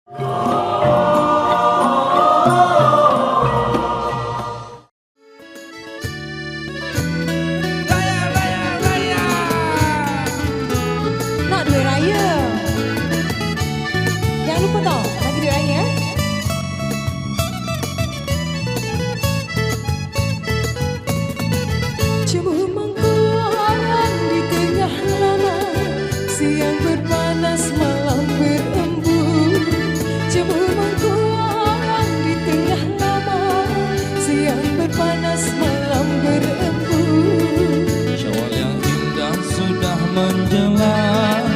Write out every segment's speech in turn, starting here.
Nak duit raya. Jangan lupa tau, bagi duit raya. Cuma mengkuat di tengah lama, siang berpanas malam berembun. Cuma mengkuat di tengah lama, siang berpanas malam berembun. Syawal yang indah sudah menjelang,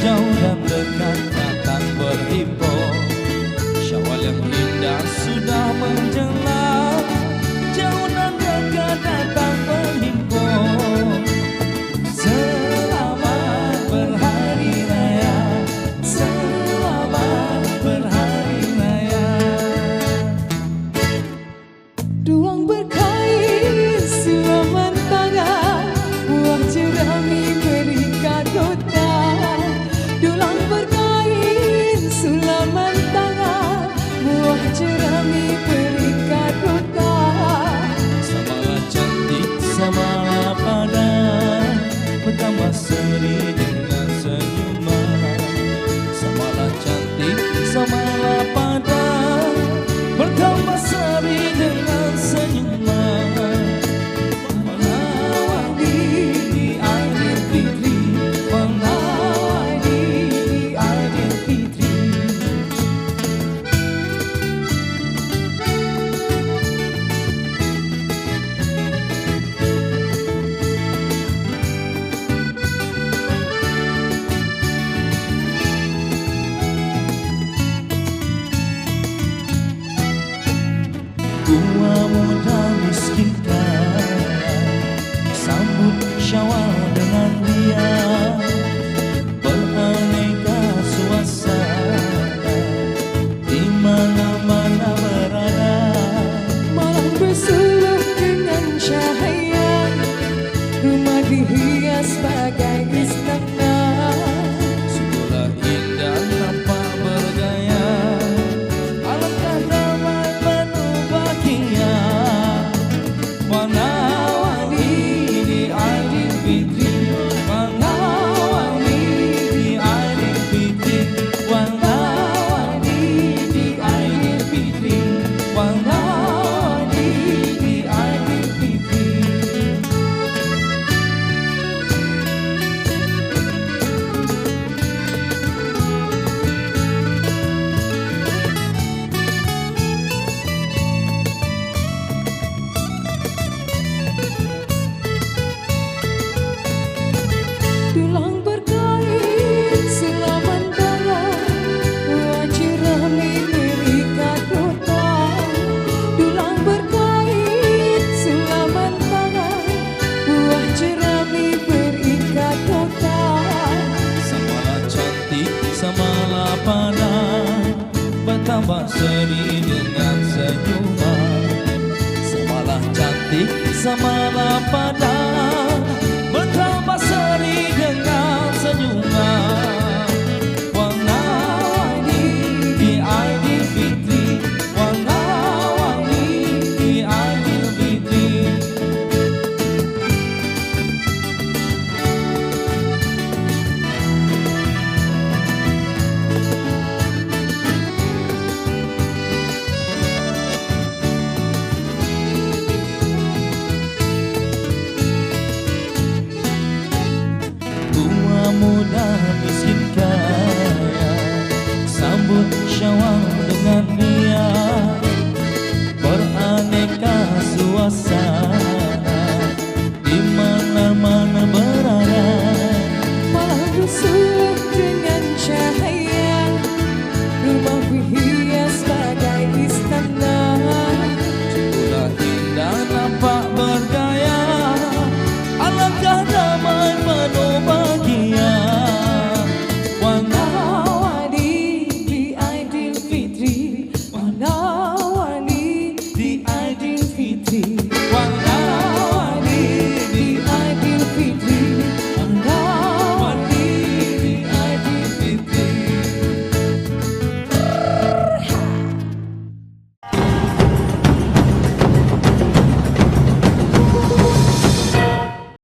jauh dan dekat akan berhimpun. Syawal yang indah sudah menjelang, jauh dan dekat akan berhimpun. Selamat berhari raya, selamat berhari raya. Duang berkain sulaman tangan, buah jerami berikat kotak. Dulang berkain sulaman tangan, buah jerami berikat kotak. Samalah cantik, samalah padan, bertambah seri dengan senyuman. Samalah cantik, samalah padan, bertambah seri dengan senyuman. Menawangi di Aidilfitri, menawangi di Aidilfitri. Tua muda miskin kaya, sambut Syawal dengan dia. Beraneka suasana, di mana-mana berada. Malam bersuluh dengan cahaya, rumah dihias bagai istana. Sungguhlah indah nampak bergaya, alangkah damai penuh bahagia. Menawangi di Aidilfitri, menawangi di Aidilfitri, menawangi di Aidilfitri, menawangi di Aidilfitri. Dulang berkain sulaman tangan, buah jerami berikat kotak. Dulang berkain sulaman tangan, buah jerami berikat kotak. Samalah cantik, samalah padan, bertambah seri dengan senyuman. Samalah cantik, samalah padan, bertambah seri dengan senyuman. Menawangi di Aidilfitri, menawangi di Aidilfitri. Tua muda miskin kaya, sambut Syawal dengan dia. Beraneka suasana,